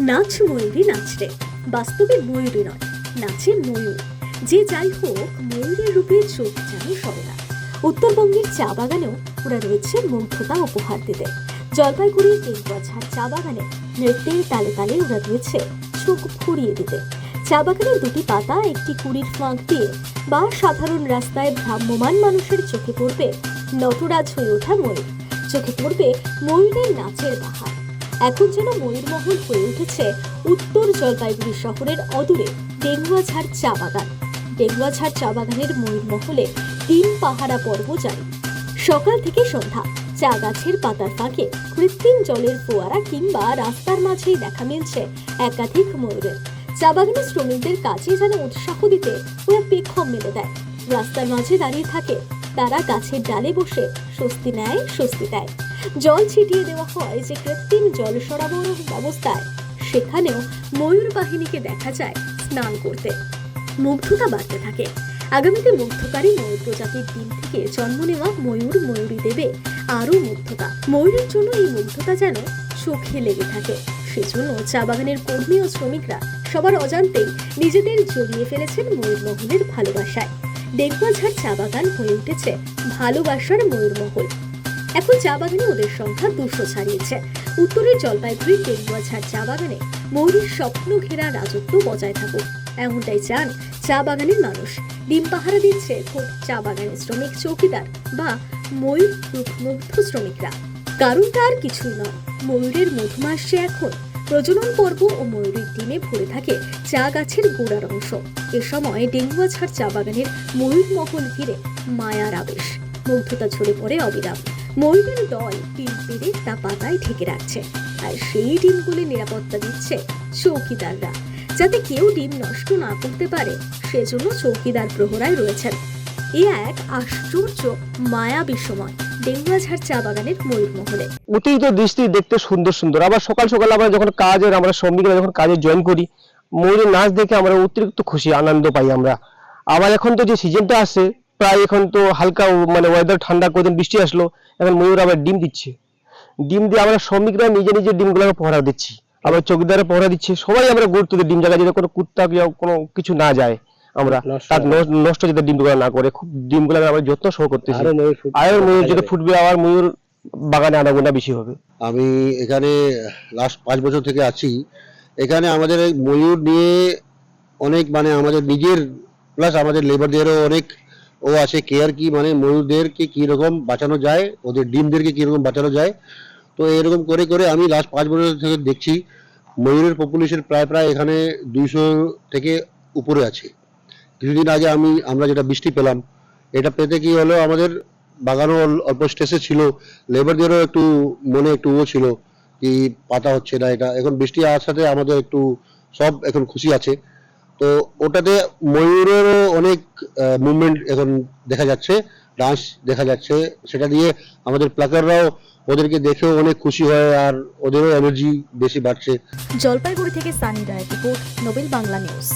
নাচ ময়ূরী নাচরে, বাস্তবে ময়ূরী নয়, নাচে ময়ূর। যে যাই হোক, ময়ূরের রূপে চোখ যেন সরে না। উত্তরবঙ্গের চা বাগানেও ওরা রয়েছে মুগ্ধতা উপহার দিতে। জলপাইগুড়ির টেঙ্গুয়াঝাড় চা বাগানে নৃত্যের তালে তালে ওরা রয়েছে চোখ ফুরিয়ে দিতে। চা বাগানের দুটি পাতা একটি কুড়ির ফাঁক দিয়ে বা সাধারণ রাস্তায় ভ্রাম্যমান মানুষের চোখে পড়বে নটরাজ হয়ে ওঠা ময়ূর, চোখে পড়বে ময়ূরের নাচের বাহার। এখন যেন ময়ূরমহল হয়ে উঠেছে উত্তর জলপাইগুড়ি শহরের অদূরে টেঙ্গুয়াঝাড় চা বাগান। টেঙ্গুয়াঝাড় চা বাগানের ময়ূরমহলে 3 পাহারা পর্ব জারি। সকাল থেকে সন্ধ্যা চা গাছের পাতার ফাঁকে কৃত্রিম জলের ফোয়ারা কিংবা রাস্তার মাঝেই দেখা মিলছে একাধিক ময়ূরের। চা বাগানের শ্রমিকদের কাজে যেন উৎসাহ দিতে ওরা পেখম মেলে দেয়। রাস্তার মাঝে দাঁড়িয়ে থাকে তারা, গাছের ডালে বসে স্বস্তি নেয়, স্বস্তি দেয়। জল ছিটিয়ে দেওয়া হয় যে কৃত্রিম জল সরবরাহ ব্যবস্থায়, সেখানেও ময়ূর বাহিনীকে দেখা যায় স্নান করতে। মুগ্ধতা বাড়তে থাকে। আগামীতে মুগ্ধকারী ময়ূর প্রজাতির ডিম থেকে জন্ম নেওয়া ময়ূর ময়ূরী দেবে আরো মুগ্ধতা। ময়ূরের জন্য এই মুগ্ধতা যেন চোখে লেগে থাকে। সেজন্য চা বাগানের কর্মী ও শ্রমিকরা সবার অজান্তেই নিজেদের জড়িয়ে ফেলেছেন ময়ূরমহলের ভালোবাসায়। টেঙ্গুয়াঝাড় চা বাগান হয়ে উঠেছে ভালোবাসার ময়ূরমহল। এখন চা বাগানে ওদের সংখ্যা 200 ছাড়িয়েছে। উত্তরের জলপাইগুড়ির টেঙ্গুয়াঝাড় চা বাগানে ময়ূরের স্বপ্ন ঘেরা রাজত্ব বজায় থাকুক, এমনটাই চান চা বাগানের মানুষ। ডিম পাহারা দিচ্ছে খোদ চা বাগানের শ্রমিক, চৌকিদার বা ময়ূর মুগ্ধ শ্রমিকরা। কারণটা আর কিছুই নয়, ময়ূরের মধুমাসে এখন প্রজনন পর্ব ও ময়ূরের ডিমে ভরে থাকে চা গাছের গোড়ার অংশ। এ সময় টেঙ্গুয়াঝাড় চা বাগানের ময়ূর মহল ঘিরে মায়ার আবেশ, মুগ্ধতা ঝরে পড়ে অবিরাম। ময়ূরের দল ডিম পেড়ে তা পাতায় ঢেকে রাখছে, আর সেই ডিমগুলি নিরাপত্তা দিচ্ছে চৌকিদাররা, যাতে কেউ ডিম নষ্ট না করতে পারে। সেজন্য চৌকিদার প্রহরায় রয়েছেন। এ এক আশ্চর্য মায়াবী সময় টেঙ্গুয়াঝাড় চা বাগানের ময়ূরমহলে। অতিরিক্ত দৃষ্টি দেখতে সুন্দর সুন্দর। আবার সকাল সকাল আমরা যখন আমরা শ্রমিকরা যখন কাজে জয়েন করি, ময়ূরের নাচ দেখে আমরা অতিরিক্ত খুশি আনন্দ পাই আমরা। আবার এখন তো যে সিজনটা আসছে, প্রায় এখন তো হালকা ওয়েদার ঠান্ডা, কদিন বৃষ্টি আসলো, এখন ময়ূর আবার ডিম দিচ্ছে। ডিম দিয়ে আমরা শ্রমিকরা নিজে নিজে ডিমগুলোকে পহরা দিচ্ছি, আবার চৌকিদারে পহরা দিচ্ছে। সবাই আমরা গুরুত্ব দিই ডিম জায়গায় যাতে কোনো কুত্তা কোনো কিছু না যায়, আমরা তার নষ্ট যাতে ডিমগুলো না করে, খুব ডিমগুলো আমরা যত্ন সহ করতেছি। আর ময়ূর যেটা ফুটবে, আবার ময়ূর বাগানে আনাগোনা বেশি হবে। আমি এখানে লাস্ট 5 বছর থেকে আছি। এখানে আমাদের ময়ূর নিয়ে অনেক আমাদের নিজের প্লাস আমাদের লেবারদেরও অনেক আছে কেয়ার, কি ময়ূরদেরকে কিরকম বাঁচানো যায়, ওদের ডিমদেরকে কিরকম বাঁচানো যায়। তো এরকম করে করে আমি লাস্ট 5 বছর থেকে দেখছি ময়ূরের পপুলেশন প্রায় এখানে 200 থেকে উপরে আছে। কিছুদিন আগে আমরা যেটা বৃষ্টি পেলাম, এটা পেতে কি হলো, আমাদের বাগানও অল্প স্ট্রেসে ছিল, লেবারদেরও একটু মনে একটু ছিল কি পাতা হচ্ছে না। এটা এখন বৃষ্টি আসার সাথে আমাদের একটু সব এখন খুশি আছে। তো ওটাতে ময়ূরেরও অনেক মুভমেন্ট এখন দেখা যাচ্ছে, ডান্স দেখা যাচ্ছে। সেটা দিয়ে আমাদের প্লাকাররাও ওদেরকে দেখেও অনেক খুশি হয়, আর ওদেরও এনার্জি বেশি বাড়ছে। জলপাইগুড়ি থেকে সানি রায়ের রিপোর্ট, নোবেল বাংলা নিউজ।